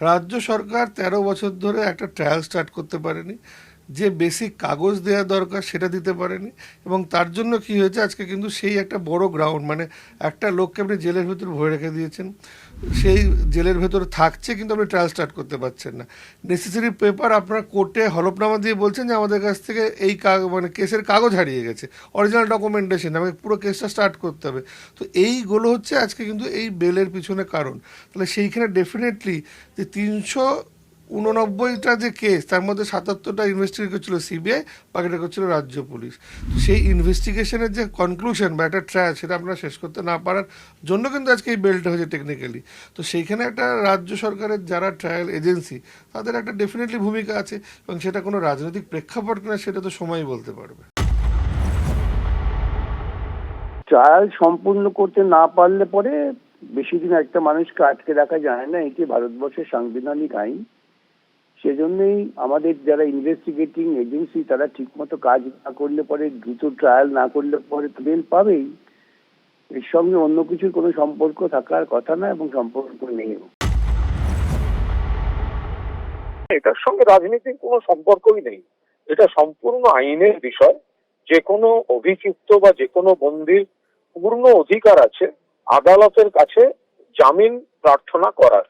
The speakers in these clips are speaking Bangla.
রাজ্য সরকার ১৩ বছর ধরে একটা ট্রায়াল স্টার্ট করতে পারেনি, যে বেসিক কাগজ দেওয়া দরকার সেটা দিতে পারেনি। এবং তার জন্য কি হয়েছে, আজকে কিন্তু সেই একটা বড় গ্রাউন্ড, মানে একটা লোককে আপনি জেলের ভেতর ভরে রেখে দিয়েছেন, সেই জেলের ভেতরে থাকছে কিন্তু আপনি ট্রায়াল স্টার্ট করতে পারছেন না। নেসেসারি পেপার আপনার কোর্টে হলফনামা দিয়ে বলছেন যে আমাদের কাছ থেকে এই মানে কেসের কাগজ হারিয়ে গেছে, অরিজিনাল ডকুমেন্টেশন, আমাকে পুরো কেসটা স্টার্ট করতে হবে। তো এইগুলো হচ্ছে আজকে কিন্তু এই বেলের পিছনে কারণ। তাহলে সেইখানে ডেফিনেটলি যে ৩89টা যে কেস, তার মধ্যে ৭৭টা ইনভেস্টিগেট করছিল সিবিআই, বাকিটা করছিল রাজ্য পুলিশ। তো সেই ইনভেস্টিগেশনের যে কনক্লুশন বা একটা ট্রায়াল, সেটা আপনারা শেষ করতে না পারার জন্য কিন্তু আজকে এই বেলটা হয়েছে টেকনিক্যালি। তো সেইখানে একটা রাজ্য সরকারের যারা ট্রায়াল এজেন্সি, তাদের একটা ডেফিনেটলি ভূমিকা আছে, এবং সেটা কোনো রাজনৈতিক প্রেক্ষাপট কিনা সেটা তো সময়ই বলতে পারবে। ট্রায়াল সম্পূর্ণ করতে না পারলে পরে বেশি দিন একটা মানুষকে আটকে রাখা যায় না, এটি ভারতবর্ষের সাংবিধানিক আইন। সেজন্যই আমাদের যারা ইনভেস্টিগেটিং এজেন্সি তারা ঠিকমতো কাজ না করলে পরে, দ্রুত ট্রায়াল না করলে পরে তো বেল পাবেই। এর সঙ্গে অন্য কিছুর কোনো সম্পর্ক থাকার কথা না, এবং সম্পর্ক নেই। এটার সঙ্গে রাজনীতির কোনো সম্পর্কই নেই। এটা সম্পূর্ণ আইনের বিষয়। যে কোনো অভিযুক্ত বা যে কোনো বন্দির পূর্ণ অধিকার আছে আদালতের কাছে জামিন প্রার্থনা করার,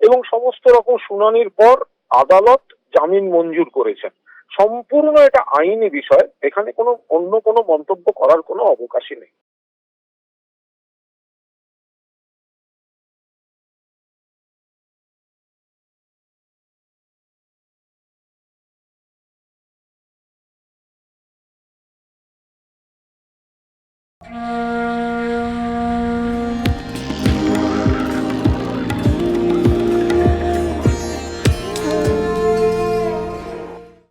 এবং সমস্ত রকম শুনানির পর আদালত জামিন মঞ্জুর করেছেন। সম্পূর্ণ এটা আইনি বিষয়, এখানে কোনো অন্য কোনো মন্তব্য করার কোনো অবকাশই নেই।